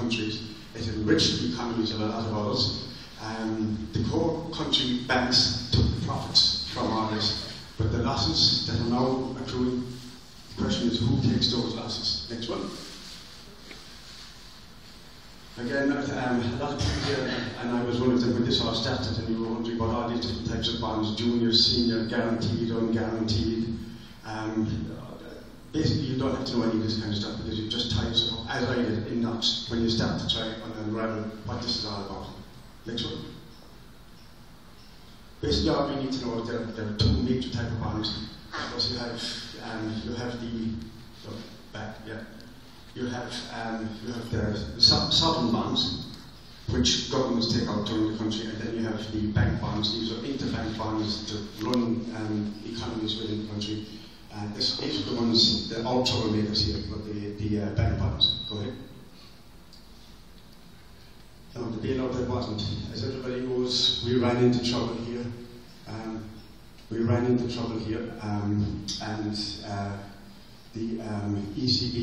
countries. It enriched the economies of a lot of others. The core country banks took the profits from all this, but the losses that are now accruing, the question is who takes those losses? Next one. Again, a lot of people here, and I was one of them when this all started, and you were wondering about all these different types of bonds, junior, senior, guaranteed, unguaranteed. Basically, you don't have to know any of this kind of stuff because you just tie it up, as I did, in knots when you start to try and unravel what this is all about. Next one. Basically, all we need to know is there are two major types of bonds. Of course, you have the back, yeah. You have the sovereign bonds, which governments take out during the country, and then you have the bank bonds. These are interbank bonds that run economies within the country. These are the ones, the all troublemakers here, but the bank bonds. Go ahead. Now, the bailout that wasn't. As everybody knows, we ran into trouble here. The ECB,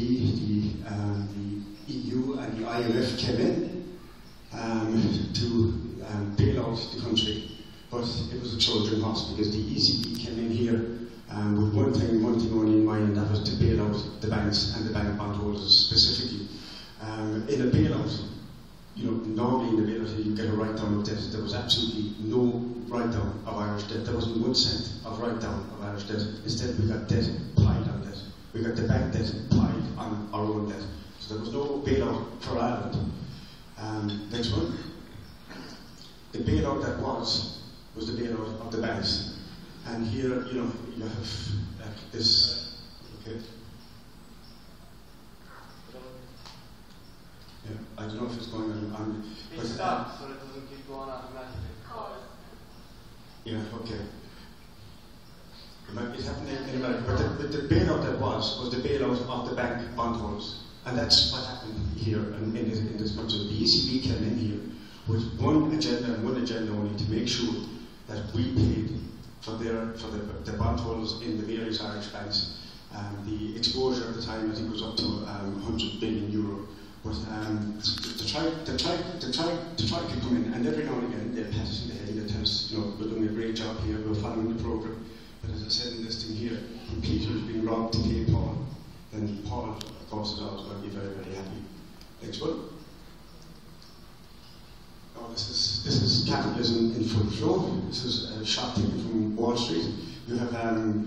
the EU and the IMF came in to bail out the country. But it was a Trojan horse because the ECB came in here with one thing only in mind, and that was to bail out the banks and the bank bondholders specifically. In a bailout, normally in a bailout you get a write-down of debt. There was absolutely no write-down of Irish debt. There wasn't 1 cent of write-down of Irish debt. Instead, we got debt piled on debt. We got the bank debt piled on our own debt. So there was no bailout for Ireland. Next one. The bailout that was the bailout of the banks. And here, you have this, okay. Yeah, I don't know if it's going on. It stops so it doesn't keep going automatically. Yeah, okay. It happened in America, but the bailout that was the bailout of the bank bondholders. And that's what happened here in this country. The ECB came in here with one agenda and one agenda only to make sure that we paid for the bondholders in the various Irish banks. The exposure at the time, I think, was up to €100 billion. But to try to come in, and every now and again they pat us in the head and they tell us, we're doing a great job here, we're following the program. But as I said in this thing here, when Peter is being robbed to pay Paul, then Paul, of course, is always going to be very, very happy. Next one. Oh, this is capitalism in full flow. This is a shot taken from Wall Street. You have one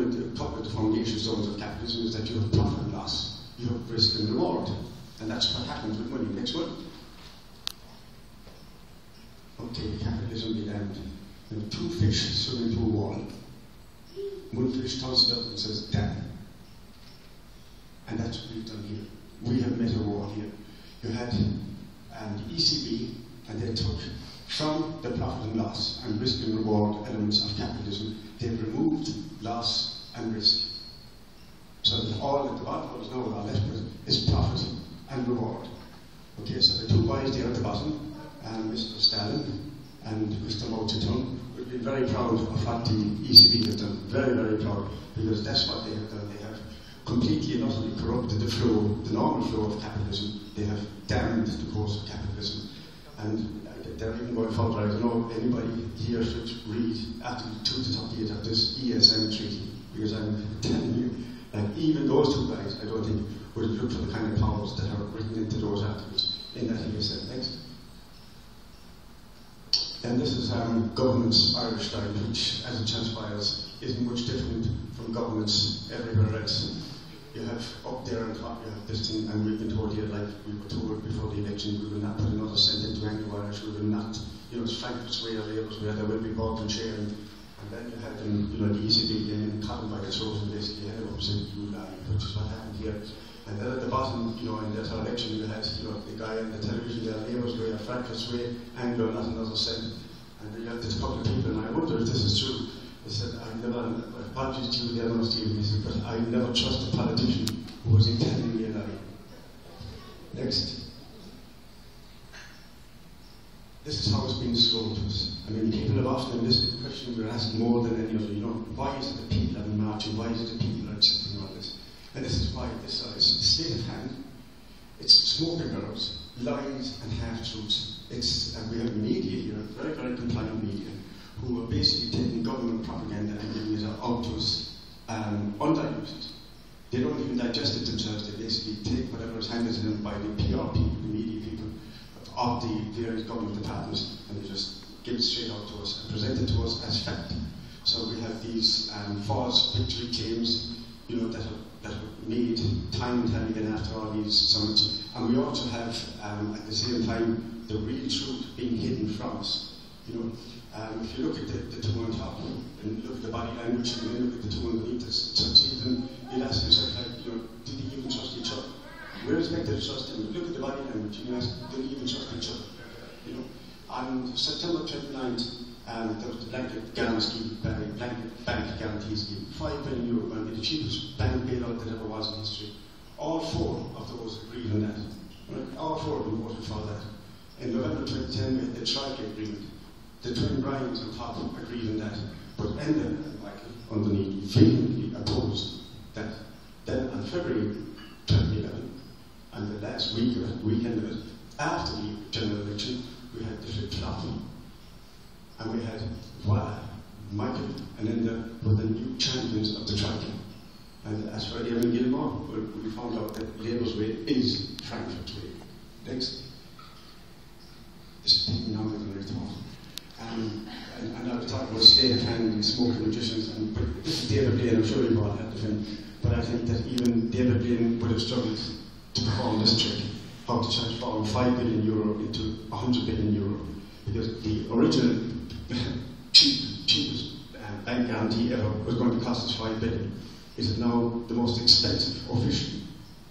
of the couple of the foundation stones of capitalism is that you have profit and loss. You have risk and reward. And that's what happens with money. Next one. Okay, capitalism will end. There are two fish swimming through a wall. One fish tosses it up and says, damn. And that's what we've done here. We have met a wall here. You had the ECB, and they took from the profit and loss and risk and reward elements of capitalism, they've removed loss and risk. So that all that the bondholders now are left with is profit and reward. Okay, so the two boys there at the bottom, Mr. Stalin and Mr. Mao Zedong, would be very proud of what the ECB have done. Very, very proud, because that's what they have done. They have completely and utterly corrupted the flow, the normal flow of capitalism. They have damned the course of capitalism. And they're even going further. I don't know if anybody here should read Article 2 to 38 of this ESM treaty, because I'm telling you, even those two guys, I don't think, would have looked for the kind of powers that are written into those articles in that ESM. Next. And this is government's Irish style, which, as it transpires, isn't much different from governments everywhere else. You have up there on top, you have this thing, and we've been told here, like we were told before the election, we will not put another cent into Anglo-Irish, we will not, it's Frankfurt's way or Labour's way, there will be bought and sharing. And then you have them, the ECB getting cotton by the throat and basically head up saying, you lie, which is what happened here. And then at the bottom, in that election, you had, the guy on the television there, Labour's way or Frankfurt's way, Anglo, not another cent. And you have this couple of people, and I wonder if this is true. They said, apologies to you there, no, Stephen, he said, but I never trust a politician who was intending me a lie. Next. This is how it's been disclosed to us. I mean, people have often, and this is the question we're asking more than any other, why is it that people have been marching, why is it that people are accepting all this? And this is why this is sleight of hand. It's smoke and mirrors, lies and half-truths. And we have media here, very, very compliant media, who are basically taking government propaganda and giving it out to us undiluted. They don't even digest it themselves. They basically take whatever is handed to them by the PR people, the media people of the various government departments, and they just give it straight out to us and present it to us as fact. So we have these false victory claims, that are made time and time again after all these summits. And we also have, at the same time, the real truth being hidden from us. If you look at the two on top, and look at the body language, and then look at the two underneath us, you'd ask yourself, did they even trust each other? We're expected to trust them. Look at the body language, and you ask, did they even trust each other? On September 29th, there was the blanket bank guarantee scheme, €5 billion, going to be the cheapest bank bailout that ever was in history. All four of those agreed on that. Right? All four of them voted for that. In November 2010, we had the Trike agreement. The twin Bryans on top agreed on that. But Enda and Michael underneath vehemently opposed that. Then on February 2011, and the last weekend of it, after the general election, we had the flip-flop. And we had, voila, Michael and Enda were the new champions of the Trike. And as for Eamon Gilmore, we found out that Labour's way is Frankfurt's way. Next. This is taking longer than I thought. And I was talking about state of hand and smoking magicians, but this is David Blaine, I'm sure you've all heard of him, but I think that even David Blaine would have struggled to perform this trick, how to transform €5 billion into €100 billion, because the original cheapest bank guarantee ever was going to cost us €5 billion. It is now the most expensive official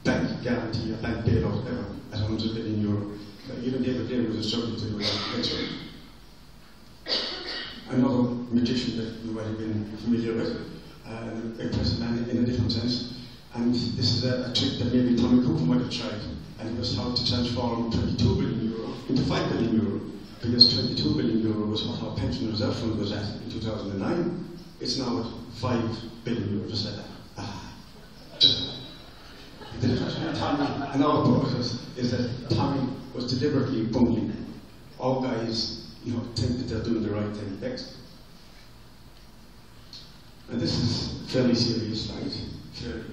bank guarantee, a bank bailout ever, at €100 billion. Even David Blaine was struggling to do that. That's right. Another magician that you might have been familiar with, a impressive man in a different sense. And this is a trick that maybe Tommy Cooper might have tried. And he was how to transform €22 billion into €5 billion. Because €22 billion was what our pension reserve fund was at in 2009. It's now at €5 billion, just like that. Just like that. The difference between Tommy and our brokers is that Tommy was deliberately bungling. All guys, think that they're doing the right thing. Next. And this is a fairly serious slide.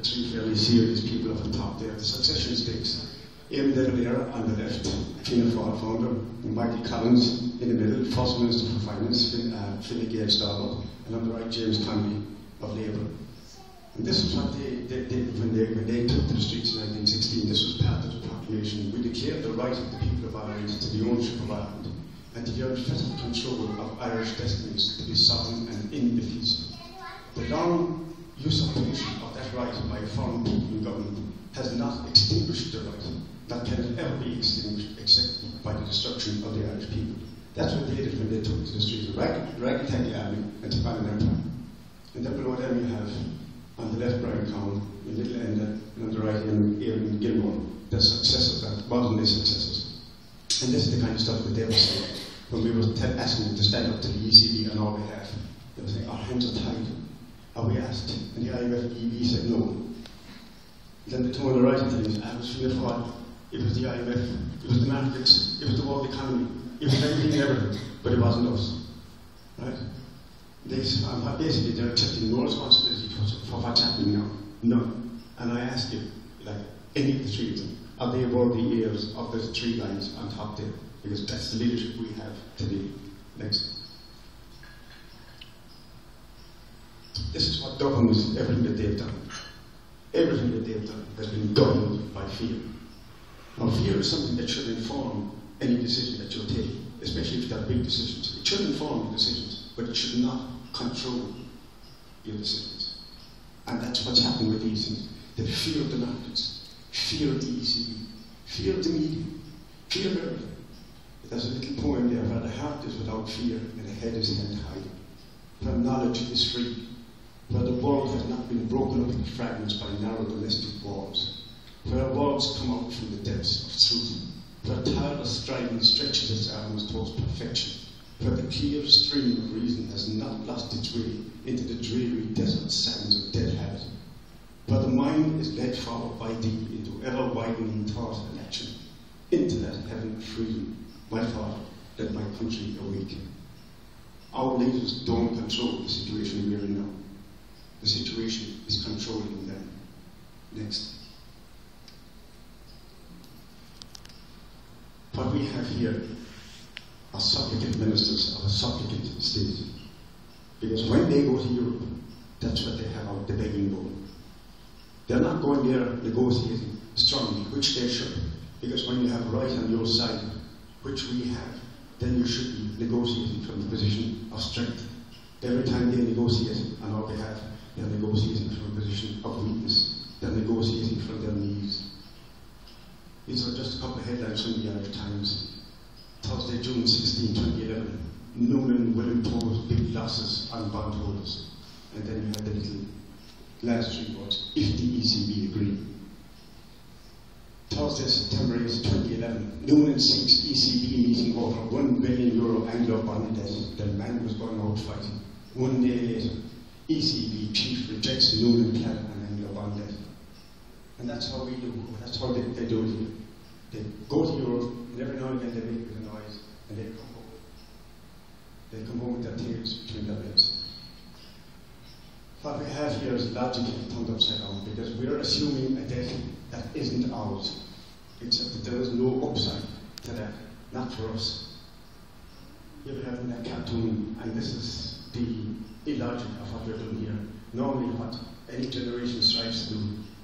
Three fairly serious people up on top there. The succession stakes. Diarmaid O'Flionn on the left, Fianna Fáil founder, Michael Collins in the middle, First Minister for Finance, Fine Gael Starbuck, and on the right, James Connolly of Labour. And this is what they did when they took to the streets in 1916. This was part of the proclamation. We declared the right of the people of Ireland to the ownership of Ireland, and to the unfettered control of Irish destinies to be sovereign and indefeasible. The long usurpation of that right by a foreign people in government has not extinguished the right that can ever be extinguished except by the destruction of the Irish people. That's what they did when they took to the streets, ragtag the army and took on an empire. And then below them you have, on the left, Brian Cowan, in the middle end, and on the right, Ian Gilmore, the successors, that wasn't their successors. And this is the kind of stuff that they were saying when we were asking them to stand up to the ECB on our behalf. They were saying, our hands are tied. Are we asked? And the IMF EB said no. Then the two on the right things, I was Fianna Fáil, it was the IMF, it was the markets, it was the world economy, it was everything and everything, but it wasn't us. Right? Basically, they're accepting no responsibility for what's happening now. None. And I ask you, like any of the three of them, are they above the ears of the three lines on top there? Because that's the leadership we have today. Next. This is what governs everything that they've done. Everything that they've done has been governed by fear. Now, fear is something that should inform any decision that you're taking, especially if they're big decisions. It should inform your decisions, but it should not control your decisions. And that's what's happening with these things. They fear of the markets, fear of the ECB, fear of the media, fear of everything. There's a little poem there where the heart is without fear and the head is held high, where knowledge is free, where the world has not been broken up into fragments by narrow domestic walls, where words come out from the depths of truth, where tireless striving stretches its arms towards perfection, where the clear stream of reason has not lost its way into the dreary desert sands of dead habit, where the mind is led forward by thee into ever-widening genuine thought and action into that heaven of freedom, my thought that my country awake. Our leaders don't control the situation we are in now. The situation is controlling them. Next. What we have here are supplicant ministers of a supplicant state. Because when they go to Europe, that's what they have out, the begging bowl. They're not going there negotiating strongly, which they should. Because when you have right on your side, which we have, then you should be negotiating from the position of strength. Every time they negotiate on our behalf, they're negotiating from a position of weakness. They're negotiating from their knees. These are just a couple of headlines from the Irish Times. Thursday, June 16, 2011. Newman will impose big losses on bondholders. And then you have the little last three words, if the ECB agree. Thursday, September 8, 2011. Newman seeks ECB meeting over €1 billion Anglo bond debt. The man was going out fighting. 1 day later, ECB chief rejects Newman plan on Anglo bond debt. And that's how we do. That's how they do it here. They go to Europe, and every now and then they make a bit of noise, and they come home. They come home with their tails between their legs. What we have here is logically turned upside down, because we're assuming a debt that isn't ours, except that there is no upside to that, not for us. Here we have that cartoon, and this is the illogic of what we're doing here. Normally what any generation strives to do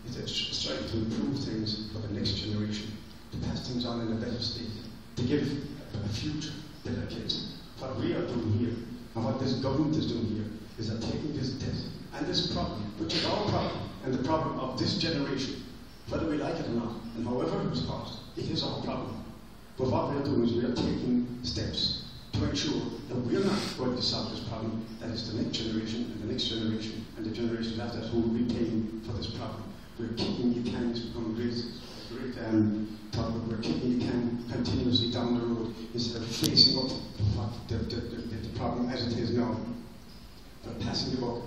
is to strive to improve things for the next generation, to pass things on in a better state, to give a future to their kids. What we are doing here, and what this government is doing here, is that taking this debt and this problem, which is our problem, and the problem of this generation, whether we like it or not, and however it was caused, it is our problem. But what we are doing is we are taking steps to ensure that we are not going to solve this problem, that is the next generation, and the next generation, and the generation after that who will be paying for this problem. We're kicking the can to become great topic. We're kicking the can continuously down the road instead of facing up what the problem as it is now. We're passing the buck,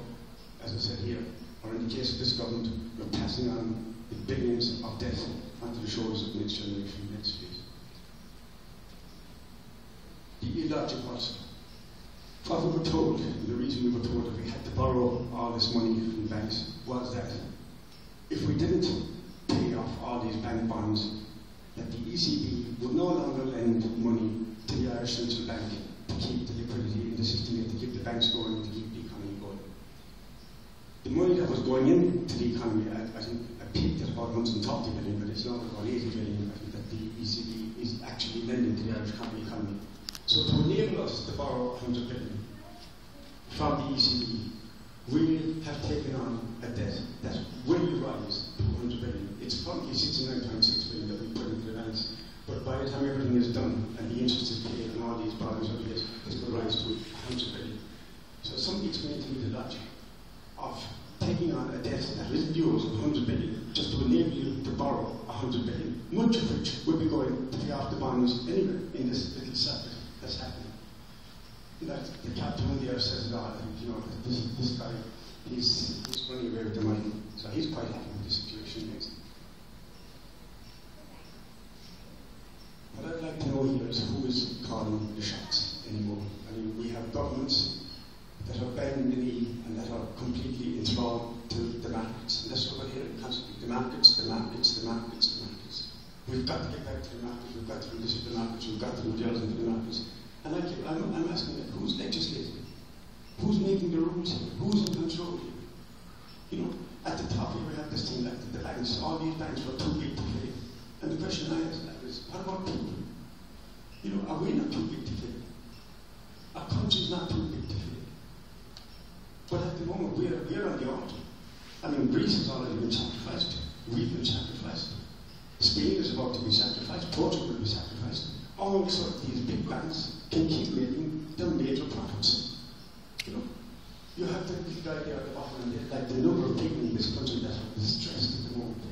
as I said here, or in the case of this government, we're passing on the billions of debt onto the shoulders of the next generation. Next, please. The illogic was, what we were told, the reason we were told that we had to borrow all this money from banks was that if we didn't pay off all these bank bonds, that the ECB would no longer lend money to the Irish Central Bank to keep the liquidity in the system, to keep the banks going, to keep the economy going. The money that was going into the economy, I think, peaked at about 130 billion, but it's now about 80 billion, I think, that the ECB is actually lending to the Irish economy. So to enable us to borrow 100 billion from the ECB, we have taken on a debt that will rise to 100 billion. It's currently 69.6 billion that we put into the banks, but by the time everything is done and the interest is paid and all these bonds are paid, it's going to rise to 100 billion. So somebody explained to me the logic of taking on a debt that isn't yours of 100 billion just to enable you to borrow 100 billion, much of which would be going to pay off the bonds anyway in this little circuit that's happening. That the captain there says, no, you know, this guy, he's running away with the money, so he's quite happy with the situation next. What I'd like to know here is who is calling the shots anymore. I mean, we have governments that are bending the knee and that are completely enthralled to the markets. And that's what we're hearing constantly. The markets, the markets, the markets, the markets. We've got to get back to the markets, we've got to reduce the markets, we've got to reduce the markets. And I'm asking that, who's legislating? Who's making the rules here? Who's in control here? You know, at the top here we have this thing like the banks, all these banks were too big to fail. And the question I ask that is, what about people? You know, are we not too big to fail? Our country's not too big to fail. But at the moment we're on the altar. I mean, Greece has already been sacrificed. We've been sacrificed. Spain is about to be sacrificed. Portugal will be sacrificed. Also, these big banks can keep making their major profits. You know, you have the big guy there at the bottom, and like the number of people in this country that are distressed at the moment,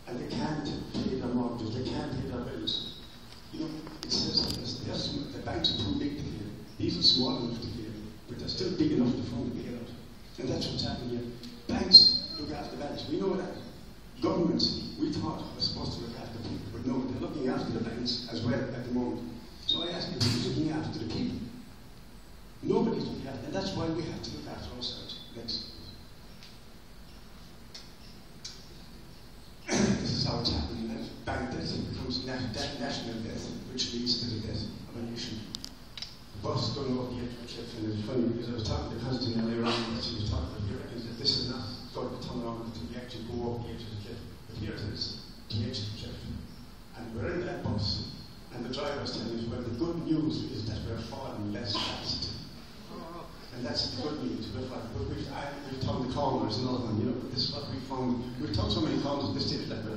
and they can't pay their mortgages, they can't pay their bills. You know, it says the banks are too big to fail. These are small enough to fail, but they're still big enough to fund the bailout. And that's what's happening here. Banks look after banks. We know that. Governments, we thought, were supposed to look after after the banks as well at the moment. So I ask you, who's looking after the people? Nobody's looking after, and that's why we have to look after ourselves. This is how it's happening. Bank debt becomes national debt, which leads to the death of a nation. The bus going over the edge of the cliff, and it's funny because I was talking to Constantin earlier on, as he was talking about here, reckons that this is not going to turn around until we actually go over the edge of the cliff. But here it is, the edge of the cliff. And we're in that bus, and the driver's telling us, well, the good news is that we're falling less fast. And that's the good news. But we've turned the corners and all that. You know, this is what we found. We've turned so many corners at this stage that we're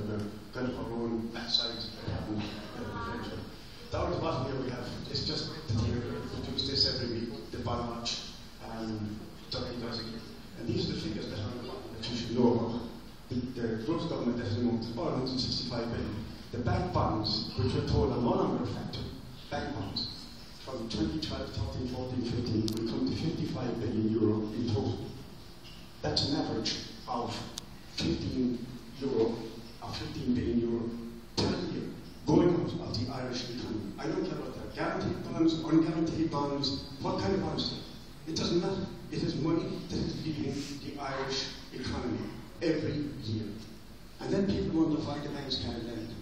kind of our own backsides that happen down at the bottom here we have, it's just the theory. We produce this every week, the bottom watch, Donnelly does it. And these are the figures that are that you should know about. The gross government debt at the moment is about 165 billion. The bank bonds, which we're told are no longer a factor, bank bonds, from 2012, 13, 14, 15, will come to 55 billion euro in total. That's an average of 15 billion euro per year going out of the Irish economy. I don't care about that. Guaranteed bonds, unguaranteed bonds, what kind of bonds? It doesn't matter. It is money that is leaving the Irish economy every year. And then people wonder why the banks can't lend.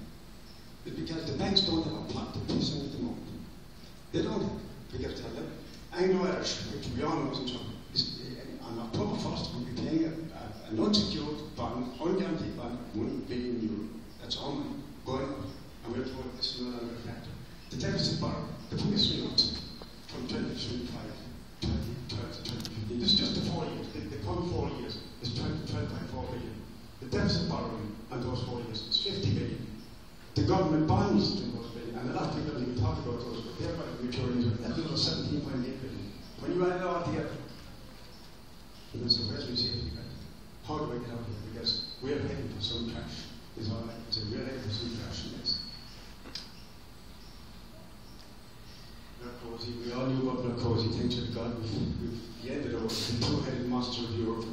It's because the banks don't have a pot to piss in at the moment. They don't have it. Because tell them, Anglo-Irish, which we all know is in trouble, on October 1st, we'll be paying an unsecured bond, unguaranteed bond, €1 billion. That's all money going out. And we're told this is no longer a factor. The deficit borrow, the biggest amount from 2025, 2012 to 2015, this is just the 4 years. The coming 4 years is 12.4 billion. The deficit borrowing on those 4 years is 50 billion. The government bonds in those billion, and a lot of people don't even talk about those, but they're going to mature into it. That's another 17.8 billion. When you add it all together, you say, where's my safety net? How do I get out of here? Because we're heading for some crash. Is all I can say. We're heading for some crash next. Narcosi, we all knew about Narcosi, thanks to God, we've ended over the two-headed monster of Europe.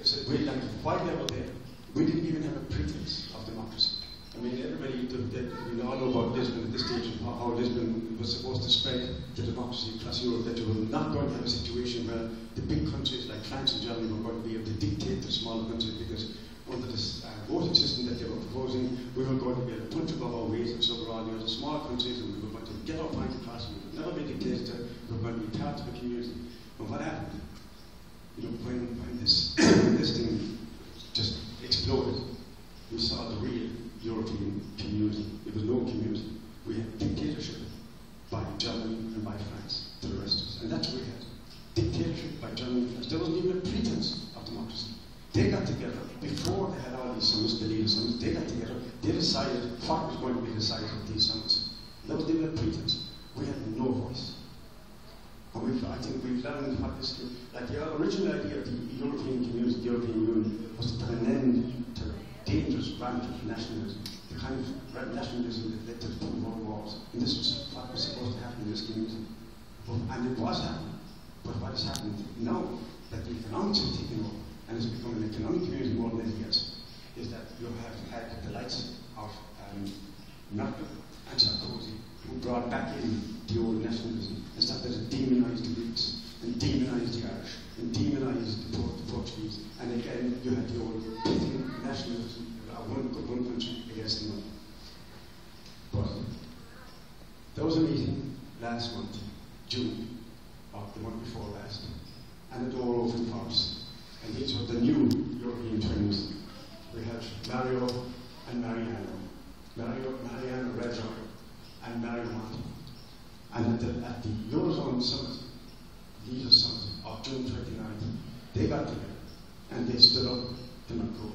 So we, like, why level there? We didn't even have a pretense of democracy. I mean, everybody, we all know about Lisbon at this stage, and how Lisbon was supposed to spread the democracy across Europe, that you were not going to have a situation where the big countries like France and Germany were going to be able to dictate to smaller countries, because under this voting system that they were proposing, we were going to be able to punch above our weight, and so we're all the smaller countries, and we were going to get our point across, we would never be dictated to, we were going to be part of the community. And what happened? You know, when this thing just exploded, we saw the real European community. It was no community. We had dictatorship by Germany and by France to the rest of us. And that's what we had. Dictatorship by Germany and France. There wasn't even a pretense of democracy. They got together, before they had all these summits, the leader summits, they got together, they decided what was going to be the size of these summits. There was even a pretense. We had no voice. And I think we've learned what this, like the original idea of the European community, the European Union, was to put an end to dangerous rampant nationalism, the kind of nationalism that led to the 2 world wars. And this was what was supposed to happen in this community. And it was happening. But what has happened now, that the economics have taken over, and it's become an economic community more than anything else, is that you have had the likes of Merkel and Sarkozy, who brought back in the old nationalism and started to demonize the Greeks, and demonize the Irish, and demonize the Portuguese. And again, you had the old pitting nationalism of one country against another. But there was a meeting last month, June, of the month before last, and the door opened for us. And these were the new European twins. We had Mario and Mariano. Mariano Reggio and Mario Monti. And at the Eurozone Summit, Leader Summit of June 29th, they got together and they stood up to Merkel.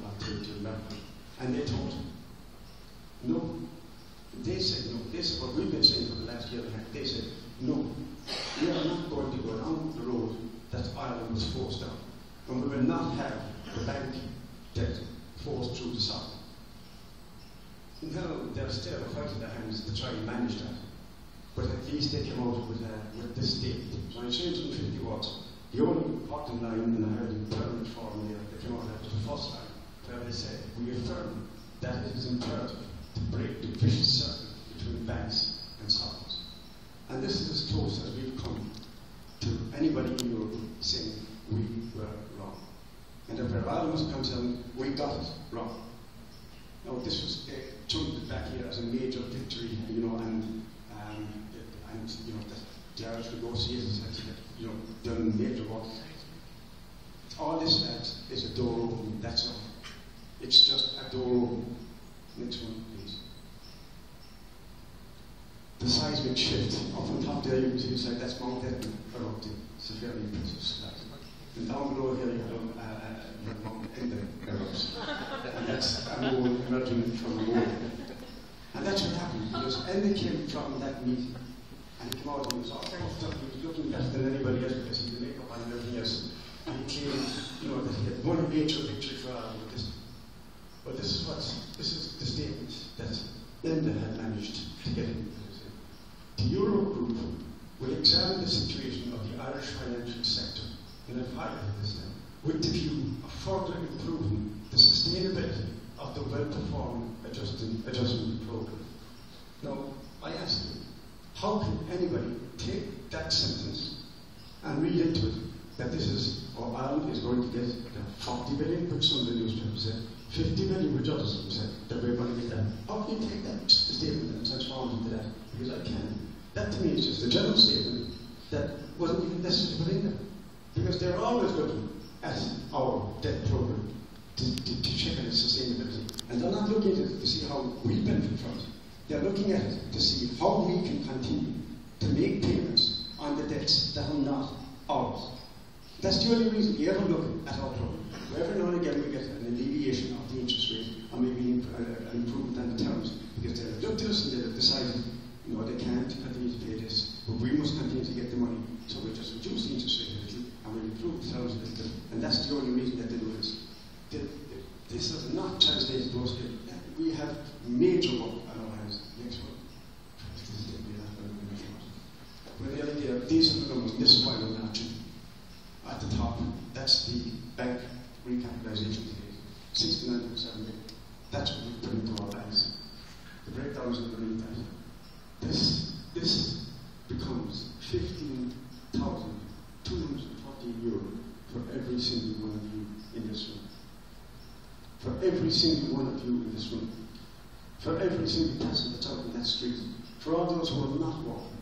And they told him, no. They said no. They said what we've been saying for the last year and a half. They said, no, we are not going to go down the road that Ireland was forced down. And we will not have the bank debt forced through the south. No, they're still fighting their hands to try and manage that. But at least they came out with this statement. So in 250 words, the only bottom line in the Ireland permanent form there that came out after the first line, where they said, we affirm that it is imperative to Now this was chunked back here as a major victory, you know, and you know, the Irish negotiators had, you know, done major work. All this, lads, is a door open, that's all. It's just a door open. Next one, please. The seismic shift up on top there, you can see it's like that's Mount Etna erupting. It's a very impressive slide. And down below here you have Mount Etna erupts. And that's a mole emerging from a mole. And that's what happened, because Etna came from that meeting. And he came out and he was all puffed up, he was looking better than anybody else because he had the makeup on and everything else. And he claimed, you know, that he had won a major victory for Ireland with this. But this is the statement that Enda had managed to get in. The Eurogroup will examine the situation of the Irish financial sector, and I've highlighted this now, with the view of further improving the sustainability of the well-performing adjustment programme. Now, I ask you, how can anybody take that sentence and read into it that this is, or Ireland is going to get 40 billion, which some of the newspapers said, 50 billion, which others said, that we're going to get that. How can you take that statement and transform it into that? Because I can. That to me is just a general statement that wasn't even necessary to put in there. Because they're always looking at our debt programme to check on its sustainability. And they're not looking at it to see how we benefit from it. They're looking at it to see how we can continue to make payments on the debts that are not ours. That's the only reason you ever look at our programme. Every now and again we get an alleviation of the interest rate or maybe an improvement on the terms because they've looked at us and they've decided, you know, they can't continue to pay this, but we must continue to get the money. So we just reduce the interest rate a little and we improve the terms a little. And that's the only reason that they do this. This does not translate to those people. We have major work on our hands. Next one. Well, the idea, these are the numbers, this is why we're not cheap. At the top, that's the bank recapitalization today, 69.7 billion. That's what we put into our banks. The breakdowns underneath that. This becomes 15,214 euro for every single one of you in this room. For every single one of you in this room. For every single person that's out in that street. For all those who are not walking.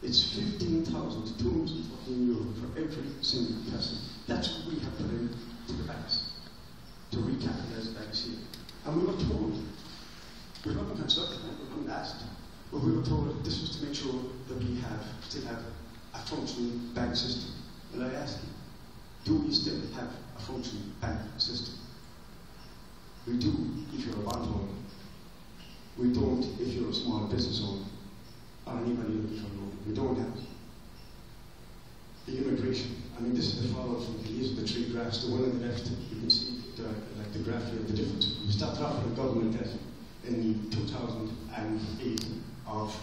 It's 15,214 euro for every single person. That's what we have put in to the banks, to recapitalize the banks here. And we were told, we weren't consulted, we weren't asked, but we were told that this was to make sure that we still have a functioning bank system. And I ask you, do we still have a functioning bank system? We do if you're a bondholder. We don't if you're a small business owner or anybody looking for a loan. We don't have it. The immigration. I mean, this is the follow-up from the three graphs. The one on the left, you can see the graph here, the difference. We started off with a government debt in 2008 of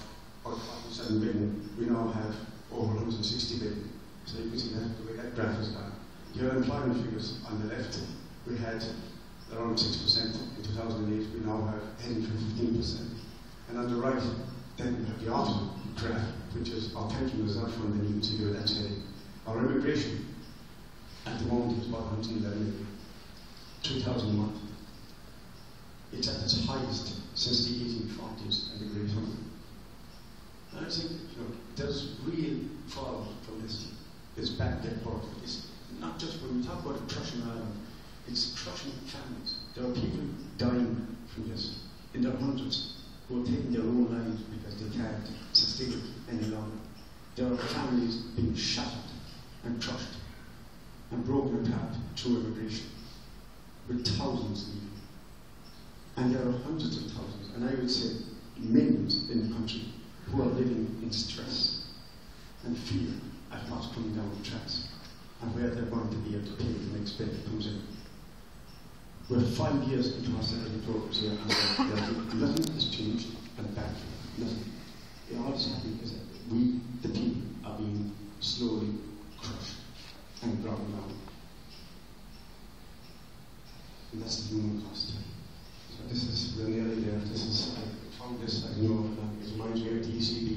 47 billion. We now have over 160 billion. So you can see that the way that graph is gone. Your unemployment figures on the left, we had around 6% in 2008. We now have heading for 15%. And on the right, then we have the opposite graph, which is our pension reserve fund, and you can see where that's heading. Our immigration, at the moment, is about 111 million. 2001. It's at its highest since the 1840s and the Great Hunger. And I think, you know, there's real fallout from this bad debt burden. It's not just when we talk about crushing Ireland, it's crushing families. There are people dying from this in their hundreds who are taking their own lives because they can't sustain it any longer. There are families being shattered and crushed and broken apart through immigration, with thousands leaving. And there are hundreds of thousands, and I would say millions in the country, who are living in stress and fear at what's coming down the tracks and where they're going to be able to pay the next bill that comes in. We're 5 years into our salary programs here, and nothing has changed and back. Nothing. All that's happening is that we, the people, are being slowly crushed and brought down. And that's the human cost. So this is, we're nearly there. This is, I found this, I know, it reminds me of the ECB.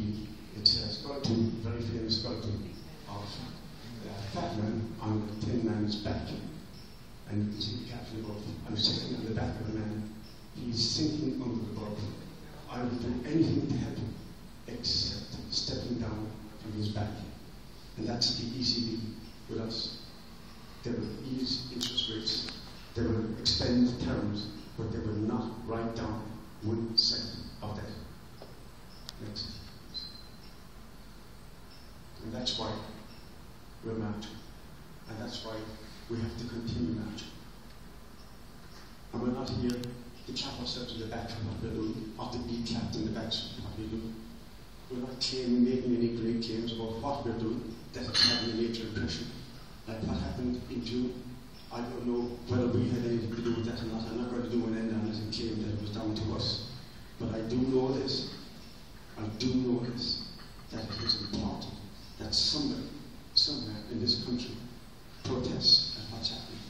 It's a skeleton, very famous skeleton of a fat man on a thin man's back. And you can see the caption above. I'm sitting on the back of the man. He's He's sinking under the burden. I will do anything to help him, except stepping down from his back. And that's the ECB with us. They will ease interest rates, they will extend terms, but they will not write down 1 cent of debt. Next. And that's why we're marching. And that's why we have to continue marching. And we're not here to clap ourselves in the back for what we're doing, or to be clapped in the back for what we're doing. We're not making any great claims about what we're doing that is having a major impression. Like what happened in June, I don't know whether we had anything to do with that or not. I'm not going to do an end on it and claim that it was down to us. But I do know this, that it is important that somebody, somewhere in this country, protests at what's happening.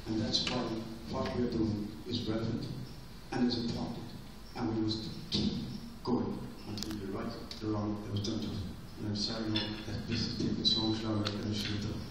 And that's why what we're doing is relevant and is important. And we must keep going until the right, the wrong that was done to us. And I'm sorry that this is taking so much longer than it should have done.